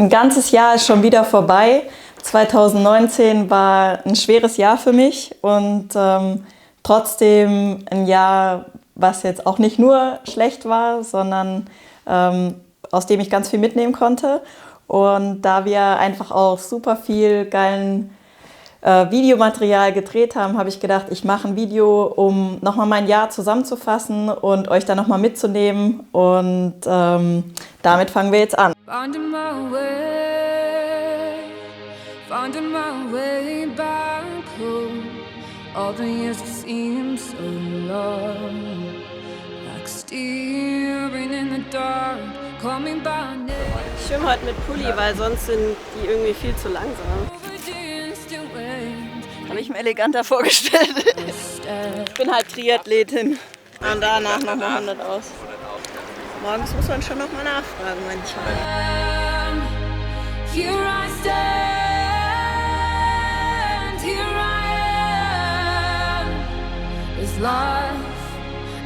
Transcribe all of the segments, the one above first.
Ein ganzes Jahr ist schon wieder vorbei. 2019 war ein schweres Jahr für mich und trotzdem ein Jahr, was jetzt auch nicht nur schlecht war, sondern aus dem ich ganz viel mitnehmen konnte. Und da wir einfach auch super viel geilen Videomaterial gedreht haben, habe ich gedacht, ich mache ein Video, um nochmal mein Jahr zusammenzufassen und euch da nochmal mitzunehmen. Und damit fangen wir jetzt an. Finding my way back home. All the years seem so long, like steering in the dark, coming by name. Ich schwimme heute mit Pulli, weil sonst sind die irgendwie viel zu langsam. Habe ich mir eleganter vorgestellt. Ich bin halt Triathletin und danach nochmal 100 aus. Morgens muss man schon nochmal nachfragen manchmal. Here I stand, here I am. Is life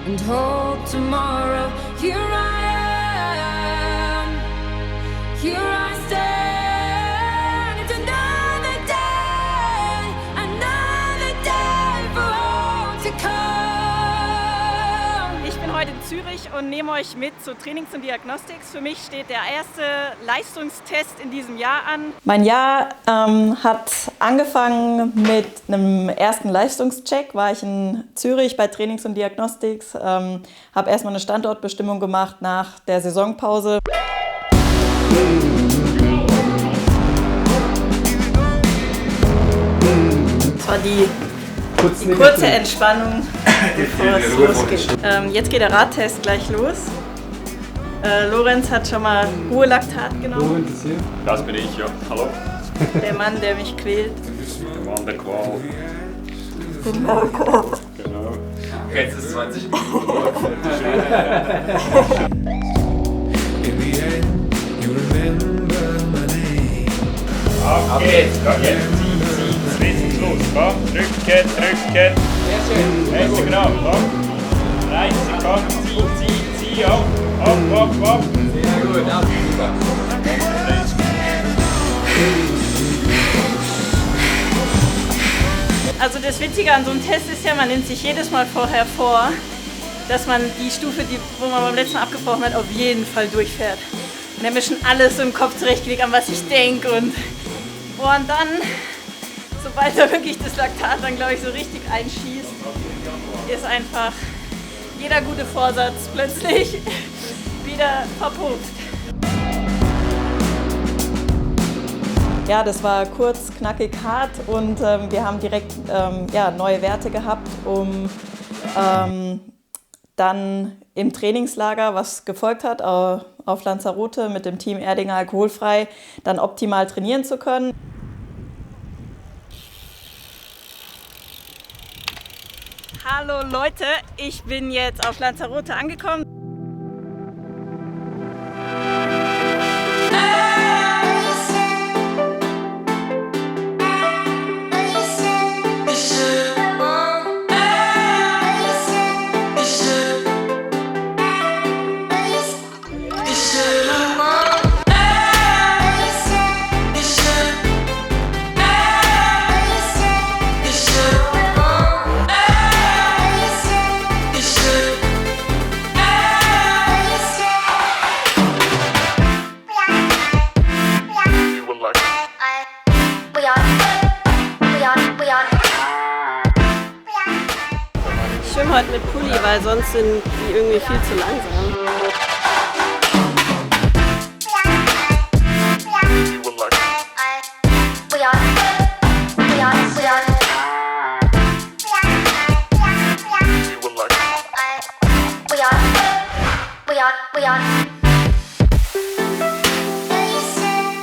and hope tomorrow. Here I am, here I stand. It's another day for all to come. Ich bin heute in Zürich und nehme euch mit zu Trainings und Diagnostics. Für mich steht der erste Leistungstest in diesem Jahr an. Mein Jahr hat angefangen mit einem ersten Leistungscheck. War ich in Zürich bei Trainings und Diagnostics. Habe erstmal eine Standortbestimmung gemacht nach der Saisonpause. Das war die kurze Entspannung, bevor es losgeht. Jetzt geht der Radtest gleich los. Lorenz hat schon mal Ruhelaktat genommen. Lorenz ist hier. Das bin ich, ja. Hallo. Der Mann, der mich quält. Der Mann der Qual. Genau. Jetzt ist 20 Minuten. Auf geht's. Ja, jetzt zieh. Los. Komm, drücken. Jetzt genau. Komm. 30 Sekunden. Zieh. Ab. Sehr gut, ja, super. Also das Witzige an so einem Test ist ja, man nimmt sich jedes Mal vorher vor, dass man die Stufe, wo man beim letzten Mal abgebrochen hat, auf jeden Fall durchfährt. Und dann habe ich schon alles so im Kopf zurechtgelegt, an was ich denke und dann, sobald da wirklich das Laktat dann, glaube ich, so richtig einschießt, ist einfach jeder gute Vorsatz plötzlich wieder verpufft. Ja, das war kurz, knackig, hart und wir haben direkt neue Werte gehabt, um dann im Trainingslager, was gefolgt hat, auf Lanzarote mit dem Team Erdinger alkoholfrei, dann optimal trainieren zu können. Hallo Leute, ich bin jetzt auf Lanzarote angekommen. Ich schwimme heute mit Pulli, weil sonst sind die irgendwie viel zu langsam.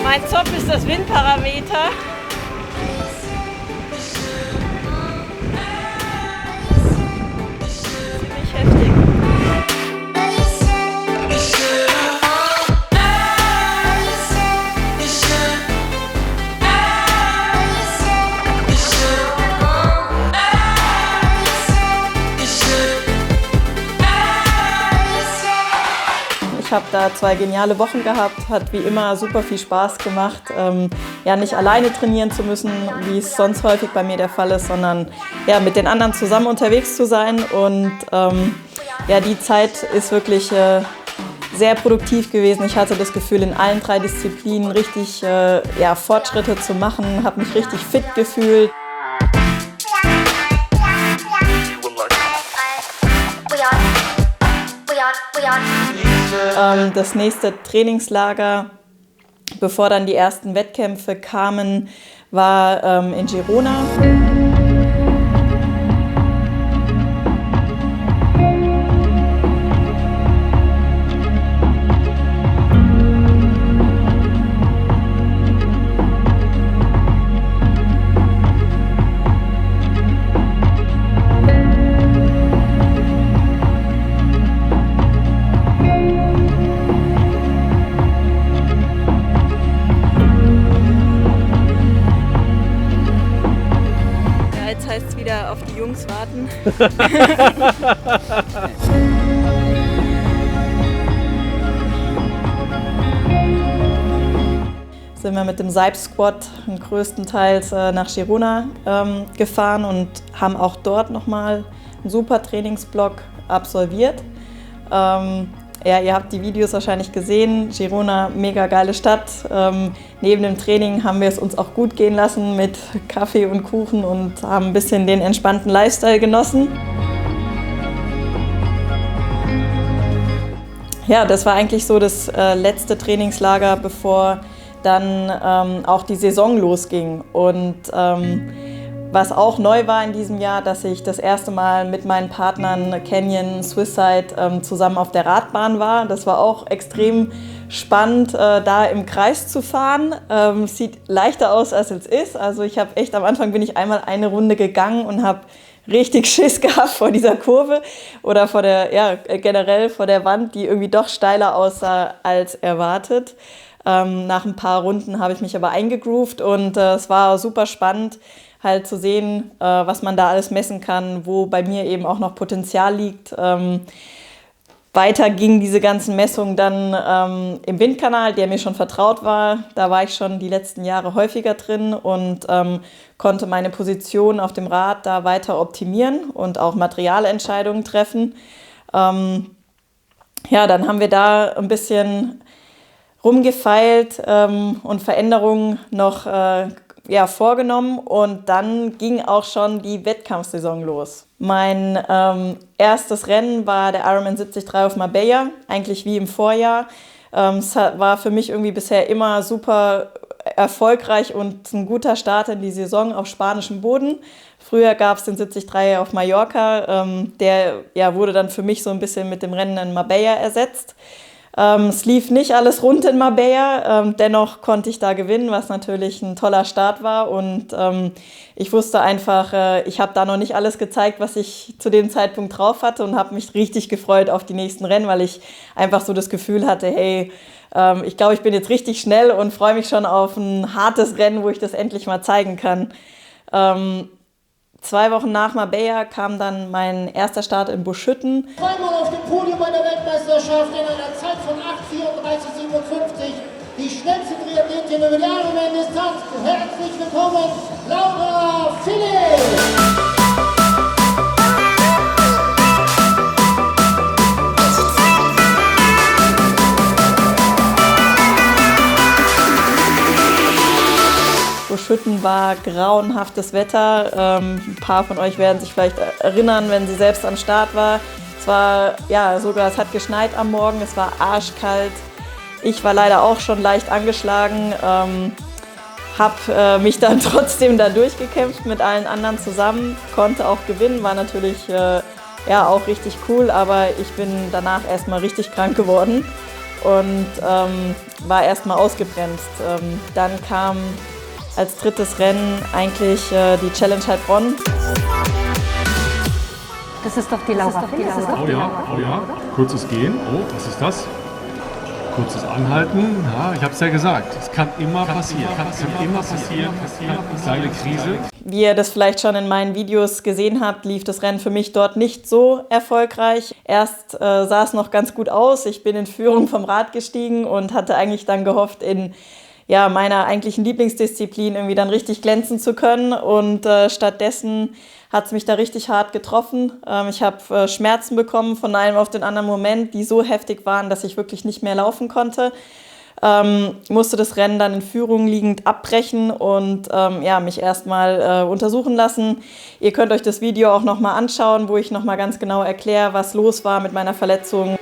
Mein Zopf ist das Windparameter. Ziemlich heftig. Ich habe da 2 geniale Wochen gehabt, hat wie immer super viel Spaß gemacht, ja, nicht alleine trainieren zu müssen, wie es sonst häufig bei mir der Fall ist, sondern ja, mit den anderen zusammen unterwegs zu sein. Und ja, die Zeit ist wirklich sehr produktiv gewesen. Ich hatte das Gefühl, in allen 3 Disziplinen richtig ja, Fortschritte zu machen, habe mich richtig fit gefühlt. Das nächste Trainingslager, bevor dann die ersten Wettkämpfe kamen, war in Girona. Jetzt heißt es wieder auf die Jungs warten. Sind wir mit dem Seib-Squad größtenteils nach Girona gefahren und haben auch dort nochmal einen super Trainingsblock absolviert. Ja, ihr habt die Videos wahrscheinlich gesehen. Girona, mega geile Stadt. Neben dem Training haben wir es uns auch gut gehen lassen mit Kaffee und Kuchen und haben ein bisschen den entspannten Lifestyle genossen. Ja, das war eigentlich so das letzte Trainingslager, bevor dann auch die Saison losging. Und was auch neu war in diesem Jahr, dass ich das erste Mal mit meinen Partnern Canyon, Swisside zusammen auf der Radbahn war. Das war auch extrem spannend, da im Kreis zu fahren. Sieht leichter aus, als es ist. Also ich habe echt, am Anfang bin ich einmal eine Runde gegangen und habe richtig Schiss gehabt vor dieser Kurve oder vor der, ja, generell vor der Wand, die irgendwie doch steiler aussah als erwartet. Nach ein paar Runden habe ich mich aber eingegroovt und es war super spannend, halt zu sehen, was man da alles messen kann, wo bei mir eben auch noch Potenzial liegt. Weiter gingen diese ganzen Messungen dann im Windkanal, der mir schon vertraut war. Da war ich schon die letzten Jahre häufiger drin und konnte meine Position auf dem Rad da weiter optimieren und auch Materialentscheidungen treffen. Ja, dann haben wir da ein bisschen rumgefeilt und Veränderungen noch ja, vorgenommen und dann ging auch schon die Wettkampfsaison los. Mein erstes Rennen war der Ironman 73 auf Marbella, eigentlich wie im Vorjahr. Es war für mich irgendwie bisher immer super erfolgreich und ein guter Start in die Saison auf spanischem Boden. Früher gab es den 73 auf Mallorca, der ja, wurde dann für mich so ein bisschen mit dem Rennen in Marbella ersetzt. Es lief nicht alles rund in Marbella, dennoch konnte ich da gewinnen, was natürlich ein toller Start war und ich wusste einfach, ich habe da noch nicht alles gezeigt, was ich zu dem Zeitpunkt drauf hatte und habe mich richtig gefreut auf die nächsten Rennen, weil ich einfach so das Gefühl hatte, hey, ich glaube, ich bin jetzt richtig schnell und freue mich schon auf ein hartes Rennen, wo ich das endlich mal zeigen kann. 2 Wochen nach Marbella kam dann mein erster Start in Buschütten. Zweimal auf dem Podium bei der Weltmeisterschaft in einer Zeit von 8:34,57. Die schnellste Triathletin über die Ironman-Distanz. Herzlich willkommen, Laura Philipp! Buschütten war grauenhaftes Wetter. Ein paar von euch werden sich vielleicht erinnern, wenn sie selbst am Start war. Es war, ja, sogar, es hat geschneit am Morgen, es war arschkalt. Ich war leider auch schon leicht angeschlagen, habe mich dann trotzdem da durchgekämpft mit allen anderen zusammen, konnte auch gewinnen, war natürlich ja, auch richtig cool, aber ich bin danach erstmal richtig krank geworden und war erstmal ausgebremst. Dann kam als drittes Rennen eigentlich die Challenge Heilbronn. Das ist doch die Laura. Oh ja, kurzes Gehen. Oh, was ist das? Kurzes Anhalten, ja, ich habe es ja gesagt, es kann immer passieren, kleine Krise. Wie ihr das vielleicht schon in meinen Videos gesehen habt, lief das Rennen für mich dort nicht so erfolgreich. Erst sah es noch ganz gut aus, ich bin in Führung vom Rad gestiegen und hatte eigentlich dann gehofft, in meiner eigentlichen Lieblingsdisziplin irgendwie dann richtig glänzen zu können und stattdessen hat es mich da richtig hart getroffen. Ich habe Schmerzen bekommen von einem auf den anderen Moment, die so heftig waren, dass ich wirklich nicht mehr laufen konnte. Musste das Rennen dann in Führung liegend abbrechen und mich erstmal untersuchen lassen. Ihr könnt euch das Video auch nochmal anschauen, wo ich nochmal ganz genau erkläre, was los war mit meiner Verletzung.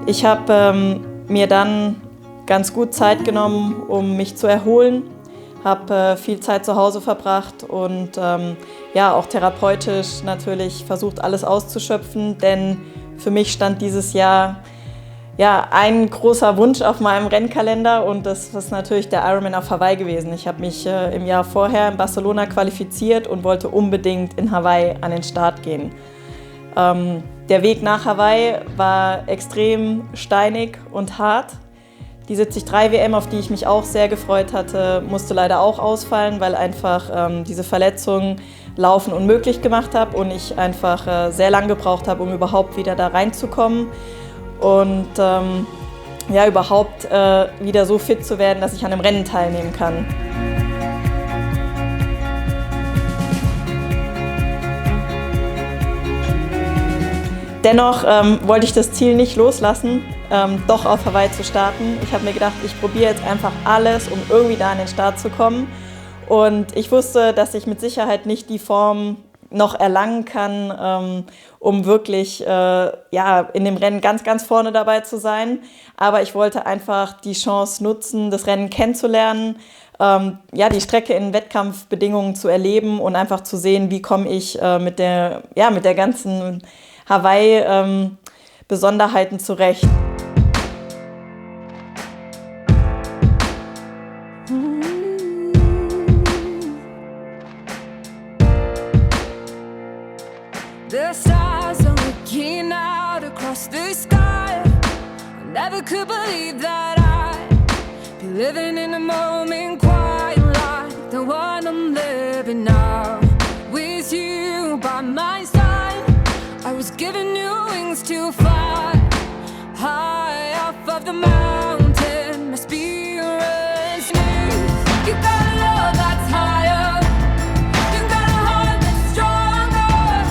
Ich habe mir dann ganz gut Zeit genommen, um mich zu erholen, habe viel Zeit zu Hause verbracht und auch therapeutisch natürlich versucht, alles auszuschöpfen, denn für mich stand dieses Jahr ein großer Wunsch auf meinem Rennkalender und das ist natürlich der Ironman auf Hawaii gewesen. Ich habe mich im Jahr vorher in Barcelona qualifiziert und wollte unbedingt in Hawaii an den Start gehen. Der Weg nach Hawaii war extrem steinig und hart. Die 73 WM, auf die ich mich auch sehr gefreut hatte, musste leider auch ausfallen, weil einfach diese Verletzung Laufen unmöglich gemacht habe und ich einfach sehr lang gebraucht habe, um überhaupt wieder da reinzukommen und überhaupt wieder so fit zu werden, dass ich an einem Rennen teilnehmen kann. Dennoch wollte ich das Ziel nicht loslassen, doch auf Hawaii zu starten. Ich habe mir gedacht, ich probiere jetzt einfach alles, um irgendwie da an den Start zu kommen. Und ich wusste, dass ich mit Sicherheit nicht die Form noch erlangen kann, um wirklich in dem Rennen ganz, ganz vorne dabei zu sein. Aber ich wollte einfach die Chance nutzen, das Rennen kennenzulernen, die Strecke in Wettkampfbedingungen zu erleben und einfach zu sehen, wie komme ich mit der ganzen Hawaii-Besonderheiten zurecht. The stars are looking out across the sky. I never could believe that I'd be living in a moment quite like the one I'm living now. With you by my side, I was given new wings to fly high off of the mountain. My spirit's new. You got a love that's higher. You got a heart that's stronger.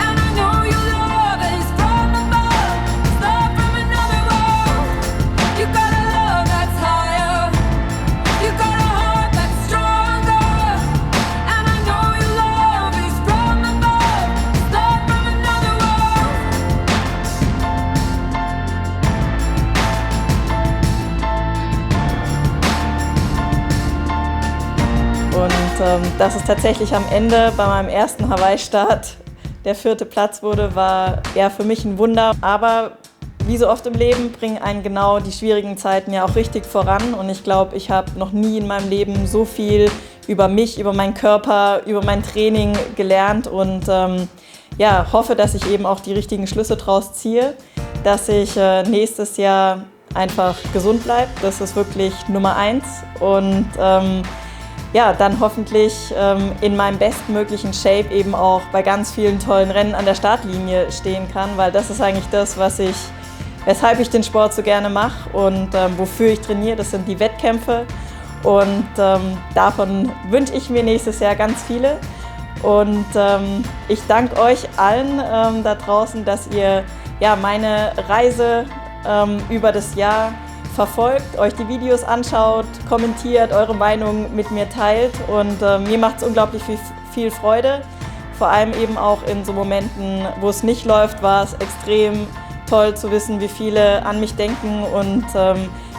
And I know your love is from above. It's love from another world. You got a love that's higher. You got a heart that's stronger. And I know your love is from above. It's love from another world. Und dass es tatsächlich am Ende bei meinem ersten Hawaii-Start der 4. Platz wurde, war für mich ein Wunder. Aber wie so oft im Leben bringen einen genau die schwierigen Zeiten ja auch richtig voran. Und ich glaube, ich habe noch nie in meinem Leben so viel über mich, über meinen Körper, über mein Training gelernt und hoffe, dass ich eben auch die richtigen Schlüsse draus ziehe, dass ich nächstes Jahr einfach gesund bleibe. Das ist wirklich Nummer 1 und dann hoffentlich in meinem bestmöglichen Shape eben auch bei ganz vielen tollen Rennen an der Startlinie stehen kann, weil das ist eigentlich das, weshalb ich den Sport so gerne mache und wofür ich trainiere. Das sind die Wettkämpfe und davon wünsche ich mir nächstes Jahr ganz viele. Und ich danke euch allen da draußen, dass ihr meine Reise über das Jahr verfolgt, euch die Videos anschaut, kommentiert, eure Meinung mit mir teilt und mir macht es unglaublich viel Freude. Vor allem eben auch in so Momenten, wo es nicht läuft, war es extrem toll zu wissen, wie viele an mich denken und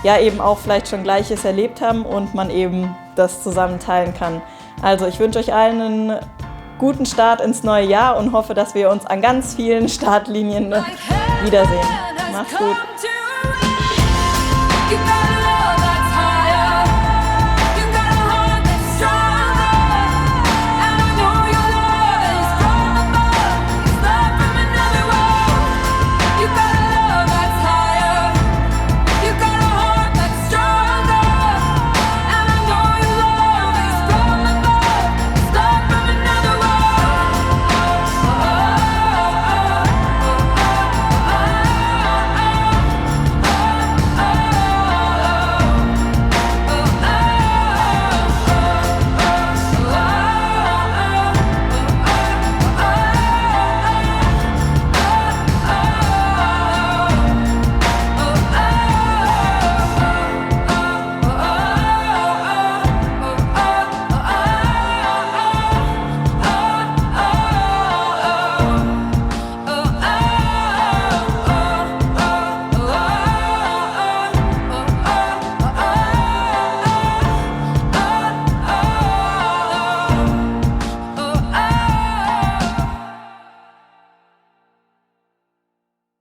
eben auch vielleicht schon Gleiches erlebt haben und man eben das zusammen teilen kann. Also ich wünsche euch allen einen guten Start ins neue Jahr und hoffe, dass wir uns an ganz vielen Startlinien wiedersehen. Mach's gut.